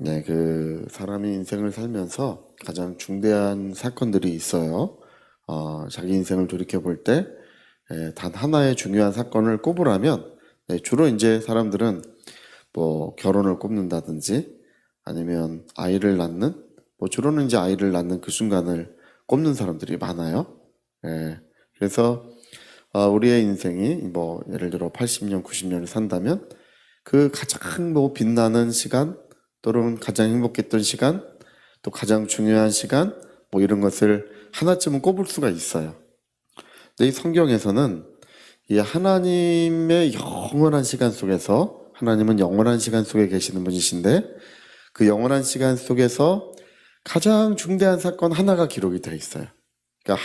네, 사람이 인생을 살면서 가장 중대한 사건들이 있어요. 자기 인생을 돌이켜 볼 때, 단 하나의 중요한 사건을 꼽으라면, 주로 이제 사람들은 뭐 결혼을 꼽는다든지, 아니면 아이를 낳는, 뭐 주로는 이제 아이를 낳는 그 순간을 꼽는 사람들이 많아요. 그래서 우리의 인생이 뭐 예를 들어 80년, 90년을 산다면 그 가장 뭐 빛나는 시간 또는 가장 행복했던 시간 또 가장 중요한 시간 뭐 이런 것을 하나쯤은 꼽을 수가 있어요. 근데 이 성경에서는 이 하나님의 영원한 시간 속에서 하나님은 영원한 시간 속에 계시는 분이신데 그 영원한 시간 속에서 가장 중대한 사건 하나가 기록이 되어 있어요. 그러니까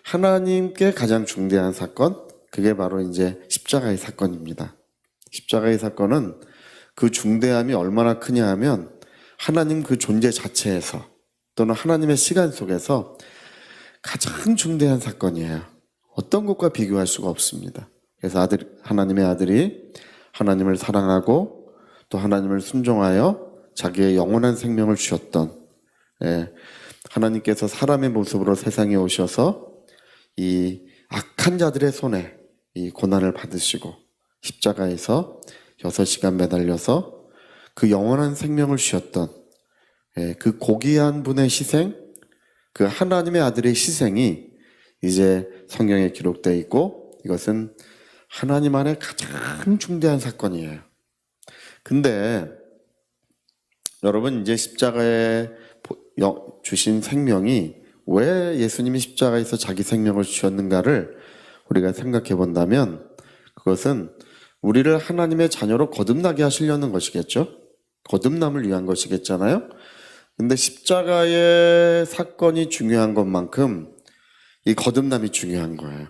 하나님께 가장 중대한 사건, 그게 바로 이제 십자가의 사건입니다. 십자가의 사건은 그 중대함이 얼마나 크냐 하면 하나님 그 존재 자체에서 또는 하나님의 시간 속에서 가장 중대한 사건이에요. 어떤 것과 비교할 수가 없습니다. 그래서 하나님의 아들이 하나님을 사랑하고 또 하나님을 순종하여 자기의 영원한 생명을 주셨던, 하나님께서 사람의 모습으로 세상에 오셔서 이 악한 자들의 손에 이 고난을 받으시고 십자가에서 6시간 매달려서 그 영원한 생명을 주셨던 그 고귀한 분의 희생, 그 하나님의 아들의 희생이 이제 성경에 기록되어 있고 이것은 하나님 안에 가장 중대한 사건이에요. 근데 여러분 이제 십자가에 주신 생명이 왜 예수님이 십자가에서 자기 생명을 주셨는가를 우리가 생각해 본다면 그것은 우리를 하나님의 자녀로 거듭나게 하시려는 것이겠죠. 거듭남을 위한 것이겠잖아요. 근데 십자가의 사건이 중요한 것만큼 이 거듭남이 중요한 거예요.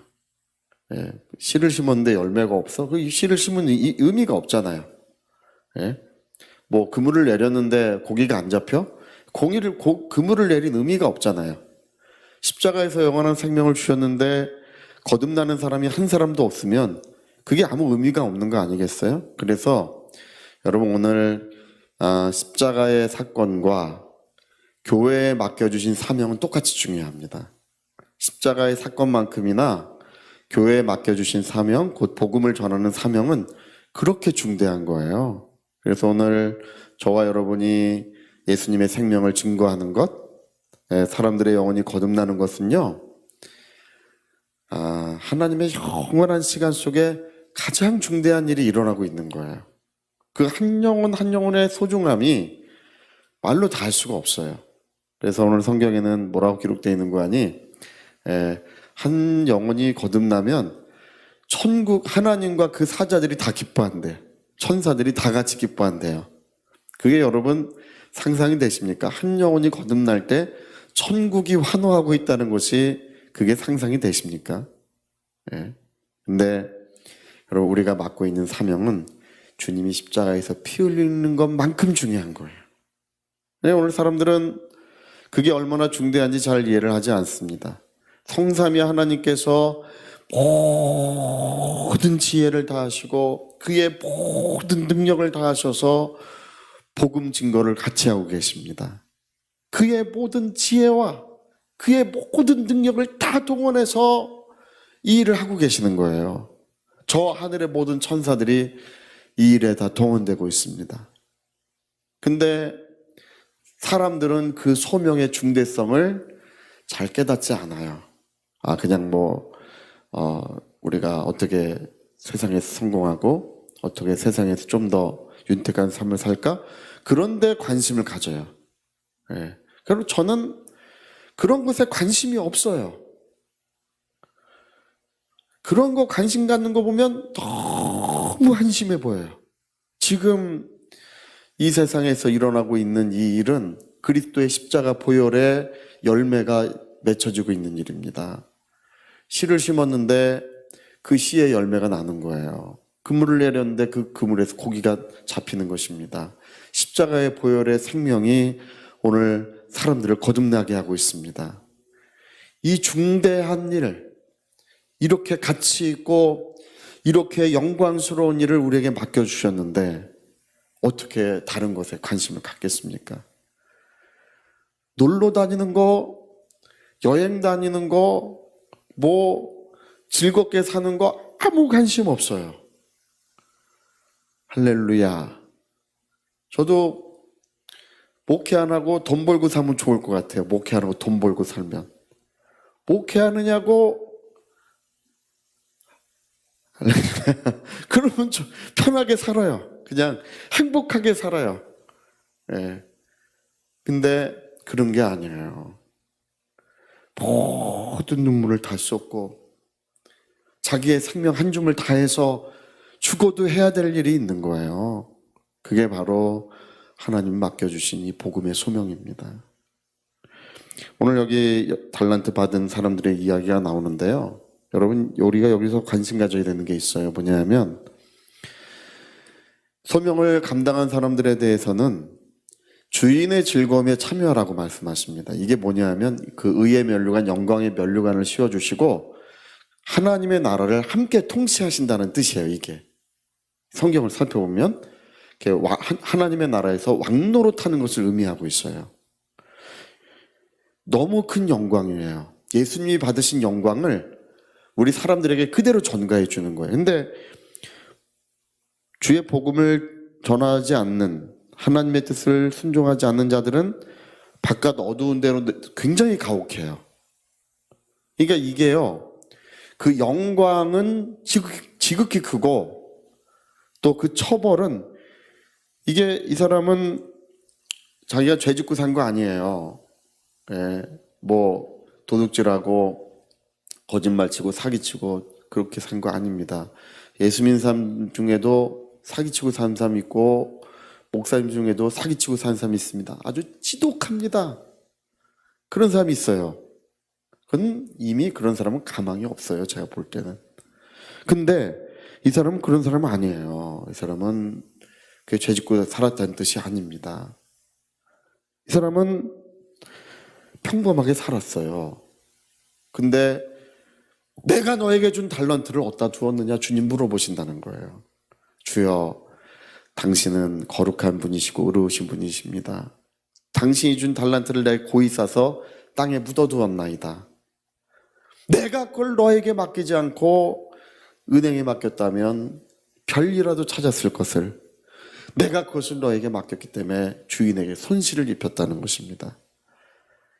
씨를 심었는데 열매가 없어? 그 씨를 심은 의미가 없잖아요. 뭐 그물을 내렸는데 고기가 안 잡혀? 그물을 내린 의미가 없잖아요. 십자가에서 영원한 생명을 주셨는데 거듭나는 사람이 한 사람도 없으면 그게 아무 의미가 없는 거 아니겠어요? 그래서 여러분 오늘 십자가의 사건과 교회에 맡겨주신 사명은 똑같이 중요합니다. 십자가의 사건만큼이나 교회에 맡겨주신 사명, 곧 복음을 전하는 사명은 그렇게 중대한 거예요. 그래서 오늘 저와 여러분이 예수님의 생명을 증거하는 것, 사람들의 영혼이 거듭나는 것은요, 하나님의 영원한 시간 속에 가장 중대한 일이 일어나고 있는 거예요. 그 한 영혼 한 영혼의 소중함이 말로 다 할 수가 없어요. 그래서 오늘 성경에는 뭐라고 기록되어 있는 거 아니? 한 영혼이 거듭나면 천국 하나님과 그 사자들이 다 기뻐한대. 천사들이 다 같이 기뻐한대요. 그게 여러분 상상이 되십니까? 한 영혼이 거듭날 때 천국이 환호하고 있다는 것이 그게 상상이 되십니까? 근데 여러분 우리가 맡고 있는 사명은 주님이 십자가에서 피 흘리는 것만큼 중요한 거예요. 오늘 사람들은 그게 얼마나 중대한지 잘 이해를 하지 않습니다. 성삼위 하나님께서 모든 지혜를 다하시고 그의 모든 능력을 다하셔서 복음 증거를 같이 하고 계십니다. 그의 모든 지혜와 그의 모든 능력을 다 동원해서 이 일을 하고 계시는 거예요. 저 하늘의 모든 천사들이 이 일에 다 동원되고 있습니다. 근데 사람들은 그 소명의 중대성을 잘 깨닫지 않아요. 그냥 우리가 어떻게 세상에서 성공하고 어떻게 세상에서 좀 더 윤택한 삶을 살까? 그런데 관심을 가져요. 그리고 저는 그런 것에 관심이 없어요. 그런 거 관심 갖는 거 보면 너무 한심해 보여요. 지금 이 세상에서 일어나고 있는 이 일은 그리스도의 십자가 보혈의 열매가 맺혀지고 있는 일입니다. 씨를 심었는데 그 씨의 열매가 나는 거예요. 그물을 내렸는데 그 그물에서 고기가 잡히는 것입니다. 십자가의 보혈의 생명이 오늘 사람들을 거듭나게 하고 있습니다. 이 중대한 일, 이렇게 가치 있고 이렇게 영광스러운 일을 우리에게 맡겨주셨는데 어떻게 다른 것에 관심을 갖겠습니까? 놀러 다니는 거, 여행 다니는 거, 뭐 즐겁게 사는 거 아무 관심 없어요. 할렐루야. 저도 목회 안 하고 돈 벌고 살면 좋을 것 같아요. 목회 안 하고 돈 벌고 살면. 목회하느냐고 그러면 좀 편하게 살아요. 그냥 행복하게 살아요. 예. 근데 그런 게 아니에요. 모든 눈물을 다 쏟고 자기의 생명 한 줌을 다해서 죽어도 해야 될 일이 있는 거예요. 그게 바로 하나님 맡겨주신 이 복음의 소명입니다. 오늘 여기 달란트 받은 사람들의 이야기가 나오는데요. 여러분, 우리가 여기서 관심 가져야 되는 게 있어요. 뭐냐면 소명을 감당한 사람들에 대해서는 주인의 즐거움에 참여하라고 말씀하십니다. 이게 뭐냐면 그 의의 면류관, 영광의 면류관을 씌워주시고 하나님의 나라를 함께 통치하신다는 뜻이에요. 이게 성경을 살펴보면 하나님의 나라에서 왕노릇하는 것을 의미하고 있어요. 너무 큰 영광이에요. 예수님이 받으신 영광을 우리 사람들에게 그대로 전가해 주는 거예요. 근데 주의 복음을 전하지 않는, 하나님의 뜻을 순종하지 않는 자들은 바깥 어두운 데로 굉장히 가혹해요. 그러니까 이게요, 그 영광은 지극히 크고 또 그 처벌은, 이게 이 사람은 자기가 죄 짓고 산 거 아니에요. 예, 뭐 도둑질하고 거짓말치고 사기치고 그렇게 산 거 아닙니다. 예수 믿는 사람 중에도 사기치고 산 사람 있고 목사님 중에도 사기치고 산 사람이 있습니다. 아주 지독합니다. 그런 사람이 있어요. 그건 이미 그런 사람은 가망이 없어요. 제가 볼 때는. 근데 이 사람은 그런 사람은 아니에요. 이 사람은 그 죄 짓고 살았다는 뜻이 아닙니다. 이 사람은 평범하게 살았어요. 근데 내가 너에게 준 달란트를 어디다 두었느냐 주님 물어보신다는 거예요. 주여, 당신은 거룩한 분이시고 의로우신 분이십니다. 당신이 준 달란트를 내가 고이 싸서 땅에 묻어두었나이다. 내가 그걸 너에게 맡기지 않고 은행에 맡겼다면 별이라도 찾았을 것을 내가 그것을 너에게 맡겼기 때문에 주인에게 손실을 입혔다는 것입니다.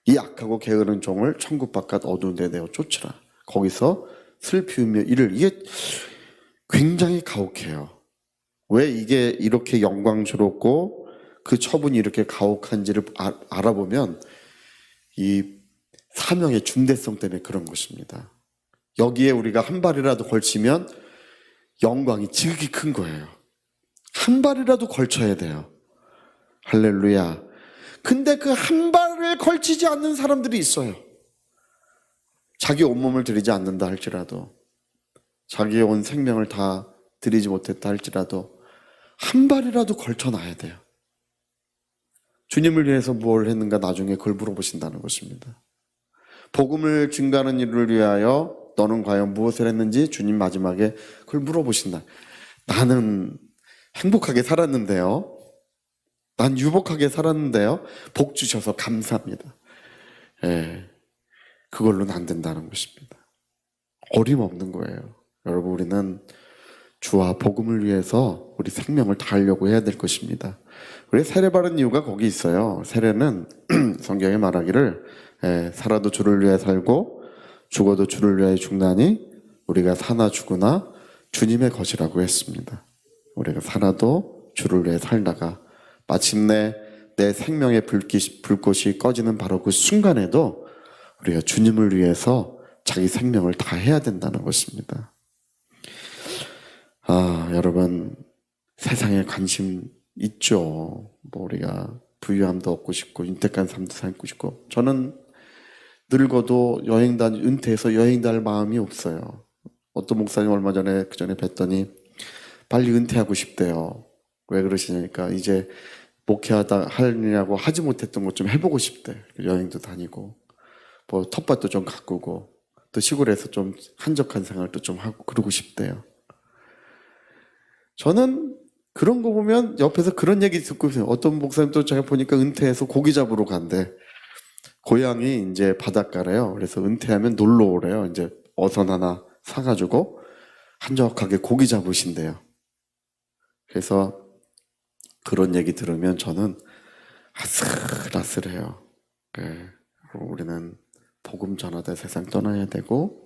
이 악하고 게으른 종을 천국 바깥 어두운 데 내어 쫓으라. 거기서 슬피우며 이를, 이게 굉장히 가혹해요. 왜 이게 이렇게 영광스럽고 그 처분이 이렇게 가혹한지를 알아보면 이 사명의 중대성 때문에 그런 것입니다. 여기에 우리가 한 발이라도 걸치면 영광이 지극히 큰 거예요. 한 발이라도 걸쳐야 돼요. 할렐루야. 근데 그 한 발을 걸치지 않는 사람들이 있어요. 자기 온몸을 드리지 않는다 할지라도, 자기의 온 생명을 다 드리지 못했다 할지라도 한 발이라도 걸쳐놔야 돼요. 주님을 위해서 뭘 했는가 나중에 그걸 물어보신다는 것입니다. 복음을 증가하는 일을 위하여 너는 과연 무엇을 했는지 주님 마지막에 그걸 물어보신다. 나는 행복하게 살았는데요. 난 유복하게 살았는데요. 복 주셔서 감사합니다. 예, 그걸로는 안 된다는 것입니다. 어림없는 거예요. 여러분, 우리는 주와 복음을 위해서 우리 생명을 다하려고 해야 될 것입니다. 우리 세례 받은 이유가 거기 있어요. 세례는 성경에 말하기를 살아도 주를 위해 살고 죽어도 주를 위해 죽나니 우리가 사나 죽으나 주님의 것이라고 했습니다. 우리가 살아도 주를 위해 살다가 마침내 내 생명의 불꽃이 꺼지는 바로 그 순간에도 우리가 주님을 위해서 자기 생명을 다 해야 된다는 것입니다. 여러분, 세상에 관심 있죠. 뭐 우리가 부유함도 얻고 싶고 윤택한 삶도 살고 싶고, 저는 늙어도 은퇴해서 여행 다닐 마음이 없어요. 어떤 목사님 얼마 전에 그전에 뵀더니 빨리 은퇴하고 싶대요. 왜 그러시냐니까 이제 하려고 하지 못했던 것 좀 해보고 싶대. 여행도 다니고 뭐 텃밭도 좀 가꾸고 또 시골에서 좀 한적한 생활도 좀 하고 그러고 싶대요. 저는 그런 거 보면 옆에서 그런 얘기 듣고 있어요. 어떤 목사님도 제가 보니까 은퇴해서 고기 잡으러 간대. 고향이 이제 바닷가래요. 그래서 은퇴하면 놀러 오래요. 이제 어선 하나 사가지고 한적하게 고기 잡으신대요. 그래서 그런 얘기 들으면 저는 아슬아슬해요. 네. 우리는 복음 전하다 세상 떠나야 되고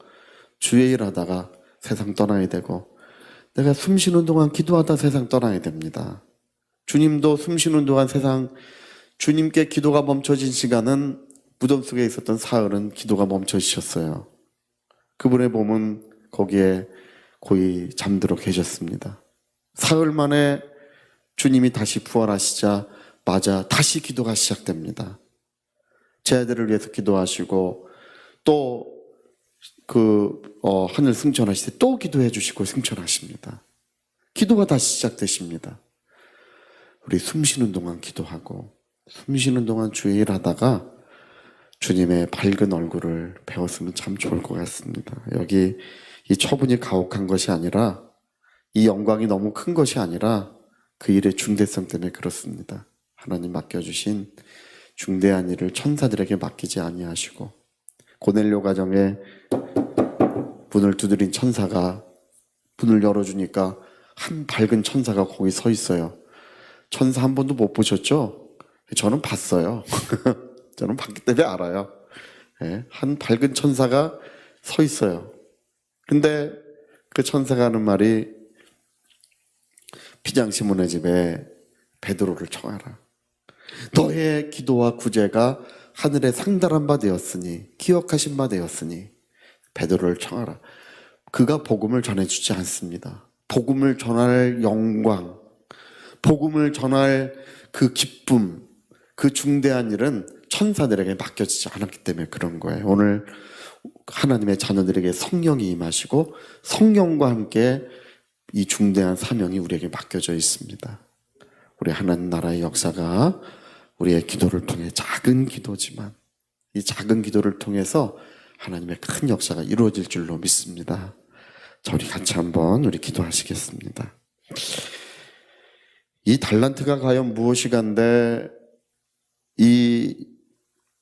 주의 일 하다가 세상 떠나야 되고 내가 숨 쉬는 동안 기도하다 세상 떠나야 됩니다. 주님도 숨 쉬는 동안 세상 주님께 기도가 멈춰진 시간은 무덤 속에 있었던 사흘은 기도가 멈춰지셨어요. 그분의 몸은 거기에 거의 잠들어 계셨습니다. 사흘 만에 주님이 다시 부활하시자 맞아 다시 기도가 시작됩니다. 제 아들을 위해서 기도하시고 또 하늘 승천하실 때 또 기도해 주시고 승천하십니다. 기도가 다시 시작되십니다. 우리 숨 쉬는 동안 기도하고 숨 쉬는 동안 주의 일 하다가 주님의 밝은 얼굴을 배웠으면 참 좋을 것 같습니다. 여기 이 처분이 가혹한 것이 아니라 이 영광이 너무 큰 것이 아니라 그 일의 중대성 때문에 그렇습니다. 하나님 맡겨주신 중대한 일을 천사들에게 맡기지 아니하시고 고넬료 가정에 문을 두드린 천사가 문을 열어주니까 한 밝은 천사가 거기 서 있어요. 천사 한 번도 못 보셨죠? 저는 봤어요. 저는 봤기 때문에 알아요. 네, 한 밝은 천사가 서 있어요. 근데 그 천사가 하는 말이 피장 시몬의 집에 베드로를 청하라. 너의 기도와 구제가 하늘에 상달한 바 되었으니 기억하신 바 되었으니 베드로를 청하라. 그가 복음을 전해주지 않습니다. 복음을 전할 영광, 복음을 전할 그 기쁨, 그 중대한 일은 천사들에게 맡겨지지 않았기 때문에 그런 거예요. 오늘 하나님의 자녀들에게 성령이 임하시고 성령과 함께 이 중대한 사명이 우리에게 맡겨져 있습니다. 우리 하나님 나라의 역사가 우리의 기도를 통해 작은 기도지만 이 작은 기도를 통해서 하나님의 큰 역사가 이루어질 줄로 믿습니다. 자, 우리 같이 한번 우리 기도하시겠습니다. 이 달란트가 과연 무엇이간데 이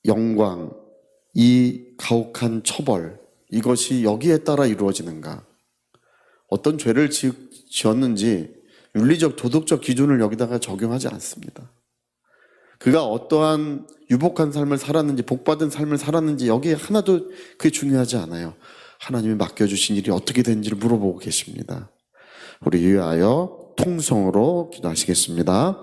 영광, 이 가혹한 처벌, 이것이 여기에 따라 이루어지는가? 어떤 죄를 지었는지 윤리적, 도덕적 기준을 여기다가 적용하지 않습니다. 그가 어떠한 유복한 삶을 살았는지, 복받은 삶을 살았는지 여기에 하나도 그게 중요하지 않아요. 하나님이 맡겨주신 일이 어떻게 되는지를 물어보고 계십니다. 우리 위하여 통성으로 기도하시겠습니다.